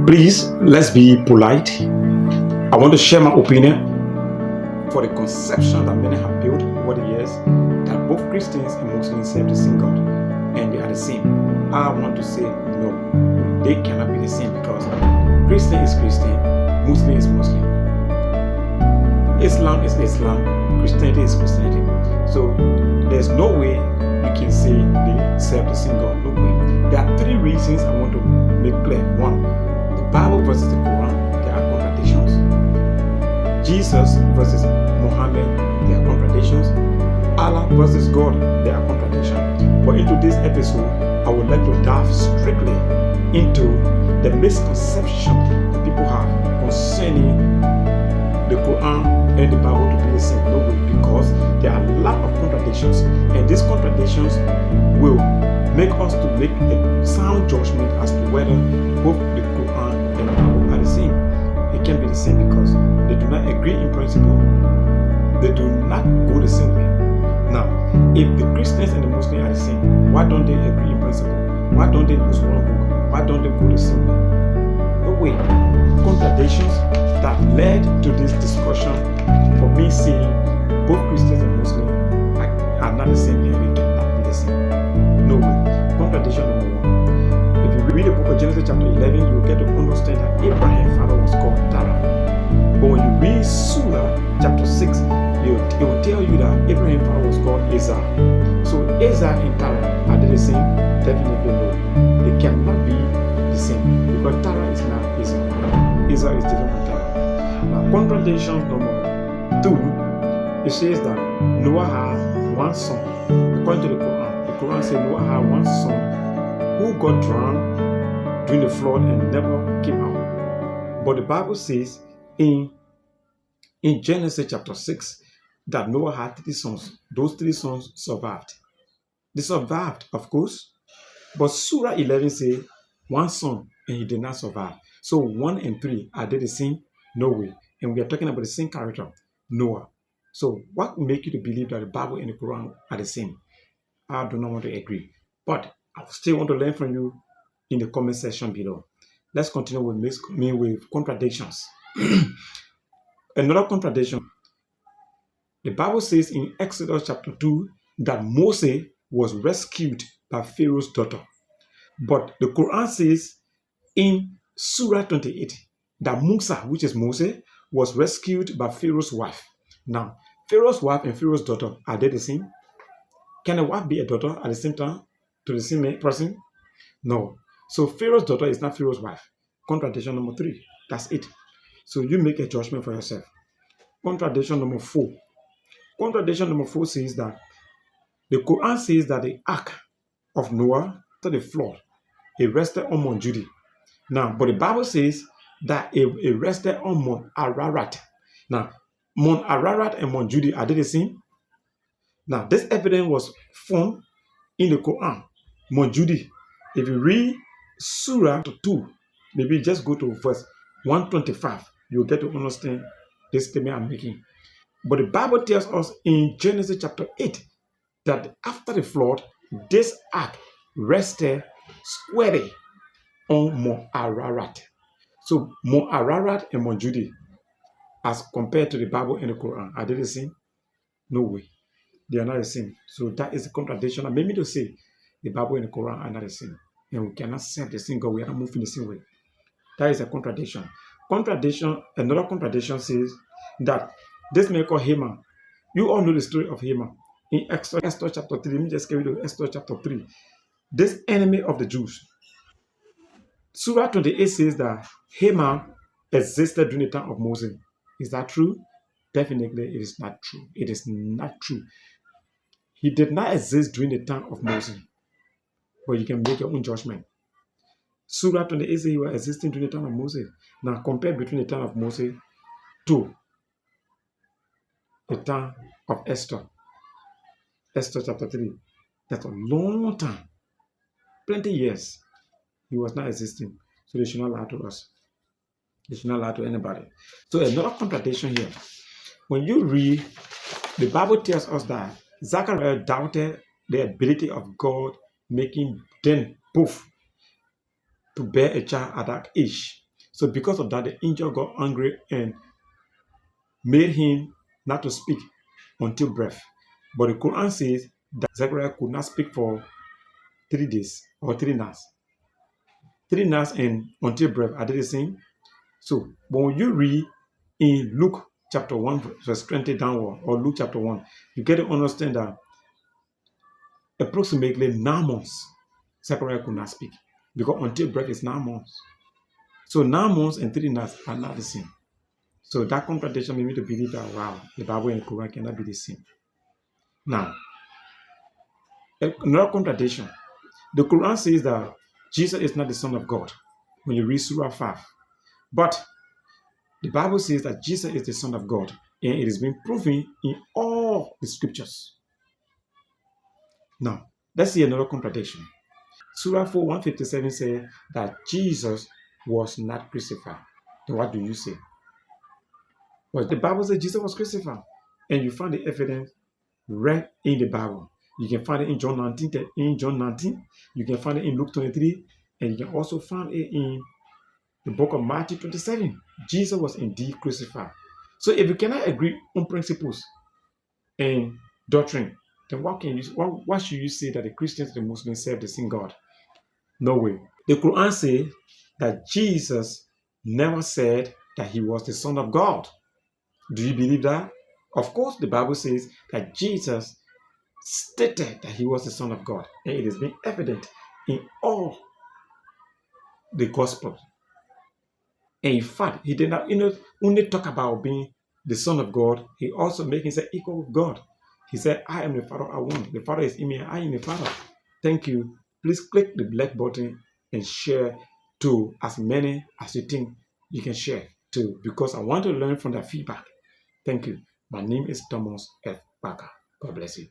Please, let's be polite. I want to share my opinion for the conception that many have built over the years that both Christians and Muslims serve the same God and they are the same. I want to say no, they cannot be the same because Christian is Christian, Muslim is Muslim. Islam is Islam, Christianity is Christianity. So there's no way you can say they serve the same God. No way. There are three reasons I want to make clear. One, the Bible versus the Quran, there are contradictions. Jesus versus Muhammad, there are contradictions. Allah versus God, there are contradictions. But into this episode, I would like to dive strictly into the misconception that people have concerning the Quran and the Bible to be the same. No way, because there are a lot of contradictions, and these contradictions will make us to make a sound judgment as to whether both the Quran and the Bible are the same. It can be the same because they do not agree in principle. They do not go the same way. Now, if the Christians and the Muslims are the same, why don't they agree in principle? Why don't they use one book? Why don't they go the same way? No way. Contradictions that led to this discussion for me saying both Christians and Muslims are not the same and we cannot be the same. No way. Contradiction number one. If you read the book of Genesis chapter 11, you will get to understand that Abraham's father was called Terah. But when you read Surah chapter 6, it will tell you that Abraham's father was called Isaac. So Isaac and Terah, are they the same? Definitely no. They cannot be the same because Terah is not Isaac. Isaac is different from Terah. Now, contradiction number two, it says that Noah had one son. According to the Quran says Noah had one son who got drowned during the flood and never came out. But the Bible says in Genesis chapter 6 that Noah had 3 sons. Those 3 sons survived. They survived, of course. But Surah 11 says one son and he did not survive. So 1 and 3, are they the same? No way. And we are talking about the same character, Noah. So what make you to believe that the Bible and the Quran are the same? I do not want to agree. But I still want to learn from you in the comment section below. Let's continue with contradictions. Another contradiction. The Bible says in Exodus chapter 2 that Moses was rescued by Pharaoh's daughter. But the Quran says in Surah 28 that Musa, which is Moses, was rescued by Pharaoh's wife. Now, Pharaoh's wife and Pharaoh's daughter, are they the same? Can a wife be a daughter at the same time to the same person? No. So Pharaoh's daughter is not Pharaoh's wife. Contradiction number 3. That's it. So you make a judgment for yourself. Contradiction number 4. Contradiction number 4 says that the Quran says that the ark of Noah after the flood, it rested on Mount Judy. Now, but the Bible says that it rested on Mount Ararat. Now, Mount Ararat and Mount Judy, are they the same? Now, this evidence was found in the Quran, Mount Judy. If you read Surah 2, maybe just go to verse 125, you'll get to understand this statement I'm making. But the Bible tells us in Genesis chapter 8 that after the flood, this ark rested squarely on Mount Ararat. So Mount Ararat and Mount Judy, as compared to the Bible and the Quran, are they the same? No way. They are not the same. So that is a contradiction. And made me to say the Bible and the Quran are not the same. And we cannot serve the same God. We are not moving the same way. That is a contradiction. Another contradiction says that this man called Haman. You all know the story of Haman. In Esther chapter 3, let me just give you to Esther chapter 3. This enemy of the Jews. Surah 28 says that Haman existed during the time of Moses. Is that true? Definitely it is not true. It is not true. He did not exist during the time of Moses. But you can make your own judgment. Surah 28 says he was existing during the time of Moses. Now compare between the time of Moses to the time of Esther. Esther chapter 3. That's a long time. Plenty years. He was not existing. So they should not lie to us. They should not lie to anybody. So another contradiction here. When you read, the Bible tells us that Zachariah doubted the ability of God making them both to bear a child at that age. So because of that, the angel got angry and made him not to speak until breath. But the Quran says that Zechariah could not speak for 3 days or 3 nights. 3 nights and until breath, are they the same? So when you read in Luke chapter 1, verse 20 downward, or Luke chapter 1, you get to understand that approximately 9 months, Zechariah could not speak. Because until breath is 9 months. So 9 months and 3 nights are not the same. So that contradiction made me to believe that, wow, the Bible and the Quran cannot be the same. Now, another contradiction. The Quran says that Jesus is not the Son of God when you read Surah 5. But the Bible says that Jesus is the Son of God, and it has been proven in all the scriptures. Now, let's see another contradiction. Surah 4, 157 says that Jesus was not crucified. Then what do you say? Well, the Bible says Jesus was crucified, and you find the evidence right in the Bible. You can find it in John 19. You can find it in Luke 23, and you can also find it in the book of Matthew 27. Jesus was indeed crucified. So if you cannot agree on principles and doctrine, then what should you say that the Christians and the Muslims serve the same God? No way. The Quran says that Jesus never said that he was the Son of God. Do you believe that? Of course, the Bible says that Jesus stated that he was the Son of God, and it has been evident in all the Gospels. And in fact, he did not only talk about being the Son of God, he also made himself equal with God. He said, I am the Father I want. The Father is in me, and I am the Father. Thank you. Please click the black button and share to as many as you think you can share to, because I want to learn from that feedback. Thank you. My name is Thomas F. Parker. God bless you.